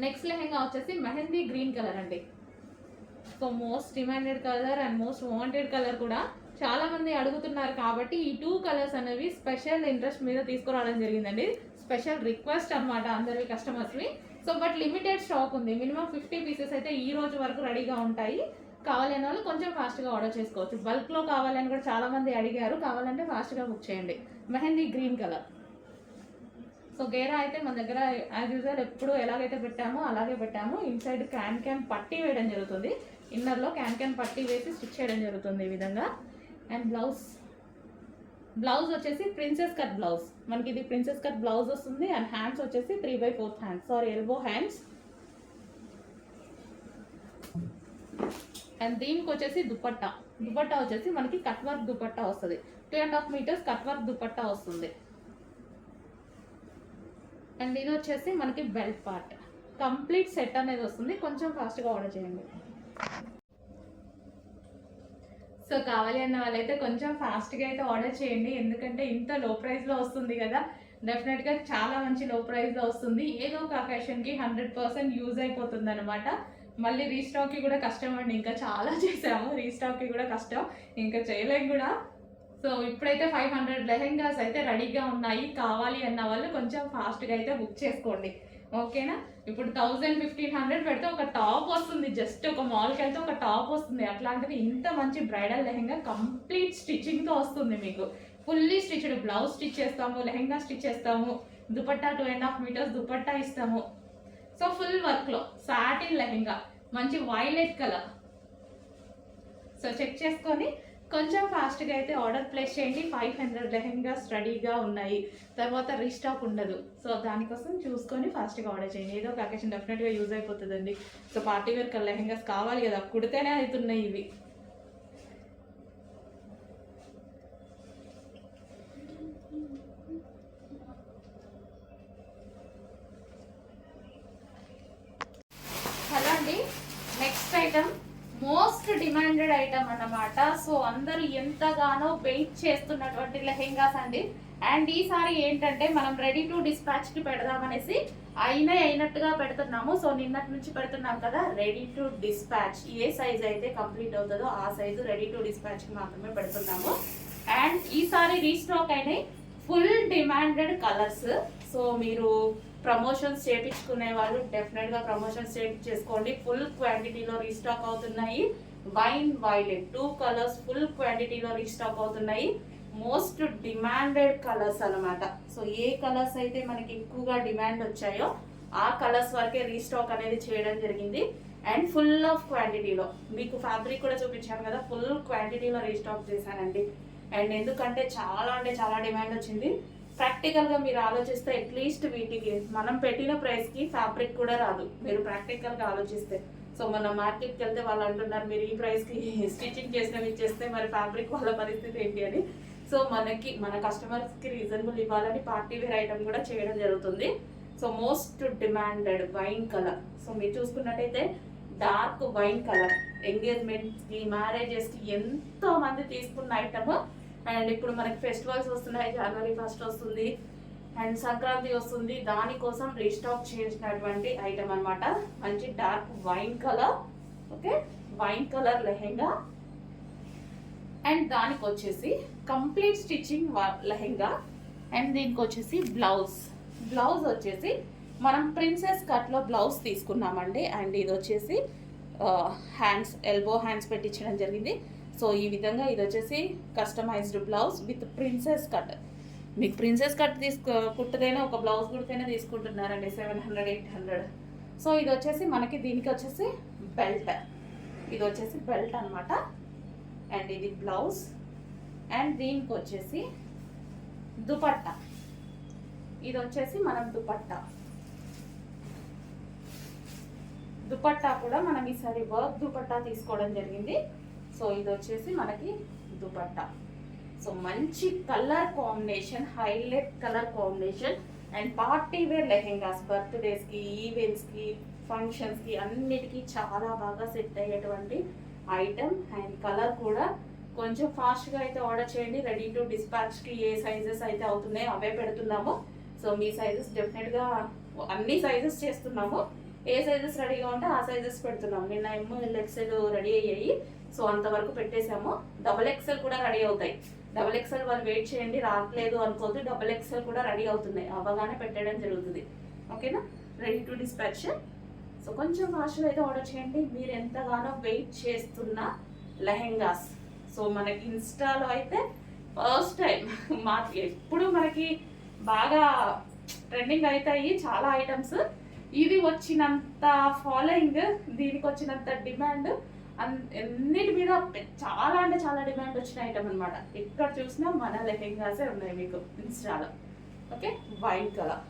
Next lehenga వచ్చేసి mehndi green colour అండి. So most demanded colour and most wanted colour కూడా చాలా మంది అడుగుతున్నారు కాబట్టి ఈ 2 కలర్స్ అనేవి స్పెషల్ ఇంట్రెస్ట్ మీద తీసుకురావడం జరిగిందండి. స్పెషల్ రిక్వెస్ట్ అనమాట అందరి కస్టమర్స్వి. సో బట్ లిమిటెడ్ స్టాక్ ఉంది. మినిమం 50 పీసెస్ అయితే ఈ రోజు వరకు రెడీగా ఉంటాయి. కావాలనే వాళ్ళు కొంచెం ఫాస్ట్గా ఆర్డర్ చేసుకోవచ్చు. బల్క్లో కావాలని కూడా చాలా మంది అడిగారు. కావాలంటే ఫాస్ట్గా బుక్ చేయండి. Mehndi green colour. సో గేరా అయితే మన దగ్గర యాజ్ యూజువల్ ఎప్పుడు ఎలాగైతే పెట్టామో అలాగే పెట్టాము. ఇన్సైడ్ క్యాన్ పట్టీ వేయడం జరుగుతుంది. ఇన్నర్లో క్యాన్ పట్టీ వేసి స్టిచ్ చేయడం జరుగుతుంది ఈ విధంగా. అండ్ బ్లౌజ్ వచ్చేసి ప్రిన్సెస్ కట్ బ్లౌజ్. మనకి ఇది ప్రిన్సెస్ కట్ బ్లౌజ్ వస్తుంది. అండ్ హ్యాండ్స్ వచ్చేసి 3/4 హ్యాండ్స్, ఎల్బో హ్యాండ్స్. అండ్ దీనికి వచ్చేసి దుపట్టా వచ్చేసి మనకి కట్ వర్క్ దుపట్టా వస్తుంది. 2.5 మీటర్స్ కట్ వర్క్ దుపట్టా వస్తుంది. అండ్ ఇది వచ్చేసి మనకి బెల్ట్ పార్ట్. కంప్లీట్ సెట్ అనేది వస్తుంది. కొంచెం ఫాస్ట్గా ఆర్డర్ చేయండి. సో కావాలి అన్న వాళ్ళైతే కొంచెం ఫాస్ట్గా అయితే ఆర్డర్ చేయండి. ఎందుకంటే ఇంత లో ప్రైస్లో వస్తుంది కదా, డెఫినెట్గా చాలా మంచి లో ప్రైస్లో వస్తుంది. ఏదో ఒక అకేషన్కి 100% యూజ్ అయిపోతుంది అనమాట. మళ్ళీ రీస్టాక్కి కూడా కష్టం అండి. ఇంకా చాలా చేసాము, రీస్టాక్కి కూడా కష్టం, ఇంకా చేయలేం కూడా. సో ఇప్పుడైతే 500 లెహెంగాస్ అయితే రెడీగా ఉన్నాయి. కావాలి అన్న వాళ్ళు కొంచెం ఫాస్ట్గా అయితే బుక్ చేసుకోండి, ఓకేనా. ఇప్పుడు 1000-1500 పెడితే ఒక టాప్ వస్తుంది. జస్ట్ ఒక మాల్కి వెళ్తే ఒక టాప్ వస్తుంది. అట్లాంటిది ఇంత మంచి బ్రైడల్ లెహెంగా కంప్లీట్ స్టిచ్చింగ్తో వస్తుంది మీకు. ఫుల్లీ స్టిచ్డ్ బ్లౌజ్ స్టిచ్ చేస్తాము, లెహెంగా స్టిచ్ చేస్తాము, దుపట్టా 2.5 మీటర్స్ దుపట్టా ఇస్తాము. సో ఫుల్ వర్క్లో సాటిన్ లెహెంగా, మంచి వైలెట్ కలర్. సో చెక్ చేసుకొని కొంచెం ఫాస్ట్గా అయితే ఆర్డర్ ప్లేస్ చేయండి. 500 లెహెంగాస్ రెడీగా ఉన్నాయి. తర్వాత రీస్టాక్ ఉండదు. సో దానికోసం చూసుకొని ఫాస్ట్గా ఆర్డర్ చేయండి. ఏదో ఒక అకేషన్ డెఫినెట్గా యూజ్ అయిపోతుందండి. సో పార్టీ వేర్ లెహెంగాస్ కావాలి కదా, కుడితేనే అవుతున్నాయి ఇవి. హలో అండి, next item most demanded item అన్నమాట. సో అందరూ ఎంతగానో వెయిట్ చేస్తున్నటువంటి లెహెంగాస్ అండి. అండ్ ఈసారి ఏంటంటే మనం రెడీ టు డిస్పాచ్కి పెడదామనేసి అయినట్టుగా పెడుతున్నాము. సో నిన్నటి నుంచి పెడుతున్నాం కదా ready to dispatch. A size అయితే కంప్లీట్ అవుతుందో ఆ సైజు రెడీ టు డిస్పాచ్కి మాత్రమే పెడుతున్నాము. అండ్ ఈసారి రీస్టాక్ అయినాయి ఫుల్ డిమాండెడ్ కలర్స్. సో మీరు ప్రమోషన్స్ చేయించుకునే వాళ్ళు డెఫినెట్గా ప్రమోషన్స్ చేయించేసుకోండి. ఫుల్ క్వాంటిటీలో రీస్టాక్ అవుతున్నాయి. వైన్ వైలెట్ 2 కలర్స్ ఫుల్ క్వాంటిటీలో రీస్టాక్ అవుతున్నాయి. మోస్ట్ డిమాండెడ్ కలర్స్ అనమాట. సో ఏ కలర్స్ అయితే మనకి ఎక్కువగా డిమాండ్ వచ్చాయో ఆ కలర్స్ వరకే రీస్టాక్ అనేది చేయడం జరిగింది. అండ్ ఫుల్ ఆఫ్ క్వాంటిటీలో మీకు ఫ్యాబ్రిక్ కూడా చూపించాను కదా, ఫుల్ క్వాంటిటీలో రీస్టాక్ చేశానండి. అండ్ ఎందుకంటే చాలా డిమాండ్ వచ్చింది. ప్రాక్టికల్గా మీరు ఆలోచిస్తే అట్లీస్ట్ వీటికి మనం పెట్టిన ప్రైస్కి ఫ్యాబ్రిక్ కూడా రాదు, మీరు ప్రాక్టికల్గా ఆలోచిస్తే. సో మన మార్కెట్కి వెళ్తే వాళ్ళు అంటున్నారు మీరు ఈ ప్రైస్కి స్టిచ్చింగ్ చేసినవి ఇచ్చేస్తే మరి ఫ్యాబ్రిక్ వాళ్ళ పరిస్థితి ఏంటి అని. సో మన కస్టమర్స్కి రీజనబుల్ ఇవ్వాలని పార్టీ వేర్ ఐటమ్ కూడా చేయడం జరుగుతుంది. So most demanded wine colour. So మీరు చూసుకున్నట్టయితే డార్క్ వైన్ కలర్ ఎంగేజ్మెంట్స్కి మ్యారేజెస్కి ఎంతో మంది తీసుకున్న ఐటమ్. అండ్ ఇప్పుడు మనకి ఫెస్టివల్స్ వస్తున్నాయి, January 1st వస్తుంది అండ్ సంక్రాంతి వస్తుంది. దానికోసం రీస్టాక్ చేసినటువంటి ఐటమ్ అనమాట. మంచి dark wine colour, okay, wine colour lehenga. And దానికి వచ్చేసి కంప్లీట్ స్టిచ్చింగ్ లెహెంగా. అండ్ దీనికి వచ్చేసి బ్లౌజ్ వచ్చేసి మనం ప్రిన్సెస్ కట్లో బ్లౌజ్ తీసుకున్నామండి. అండ్ ఇది వచ్చేసి హ్యాండ్స్, ఎల్బో హ్యాండ్స్ పెట్టించడం జరిగింది. సో ఈ విధంగా ఇది వచ్చేసి customized blouse with princess cut. మీకు ప్రిన్సెస్ కట్ కుట్టదైనా ఒక బ్లౌజ్ కుడితేనే తీసుకుంటున్నారండి 700-800. సో ఇది వచ్చేసి మనకి దీనికి వచ్చేసి బెల్ట్. ఇది వచ్చేసి బెల్ట్ అనమాట. అండ్ ఇది బ్లౌజ్. అండ్ దీనికి వచ్చేసి దుపట్టా. ఇది వచ్చేసి మనం దుపట్టా కూడా మనం ఈసారి వర్క్ దుపట్టా తీసుకోవడం జరిగింది. సో ఇది వచ్చేసి మనకి దుపట్టా. సో మంచి colour combination, highlight colour combination. And party wear lehengas బర్త్డేస్కి, ఈవెంట్స్కి, ఫంక్షన్స్కి అన్నిటికీ చాలా బాగా సెట్ అయ్యేటువంటి ఐటమ్. అండ్ కలర్ కూడా కొంచెం ఫాస్ట్గా అయితే ఆర్డర్ చేయండి. రెడీ టు డిస్పాచ్కి ఏ సైజెస్ అయితే అవుతున్నాయో అవే పెడుతున్నాము. సో మీ సైజెస్ డెఫినెట్గా అన్ని సైజెస్ చేస్తున్నాము. ఏ సైజెస్ రెడీగా ఉంటే ఆ సైజెస్ పెడుతున్నాం. నిన్న ML XL రెడీ అయ్యాయి, సో అంతవరకు పెట్టేసాము. XXL కూడా రెడీ అవుతాయి. XXL వాళ్ళు వెయిట్ చేయండి, రావట్లేదు అనుకోవద్దు, XXL కూడా రెడీ అవుతున్నాయి, అవగానే పెట్టడం జరుగుతుంది. ఓకేనా, రెడీ టు డిస్పాచ్. సో కొంచెం ఫాస్ట్గా అయితే ఆర్డర్ చేయండి. మీరు ఎంతగానో వెయిట్ చేస్తున్న లెహెంగాస్. సో మనకి ఇన్స్టాలో అయితే ఫస్ట్ టైం ఎప్పుడు మనకి బాగా ట్రెండింగ్ అవుతాయి చాలా ఐటమ్స్. ఇది వచ్చినంత ఫాలోయింగ్, దీనికి వచ్చినంత డిమాండ్, అన్నిటి మీద చాలా అంటే చాలా డిమాండ్ వచ్చిన ఐటమ్ అనమాట. ఎక్కడ చూసినా మన లెహెంగాసే ఉన్నాయి మీకు ఇన్స్టాలో. Okay, white colour.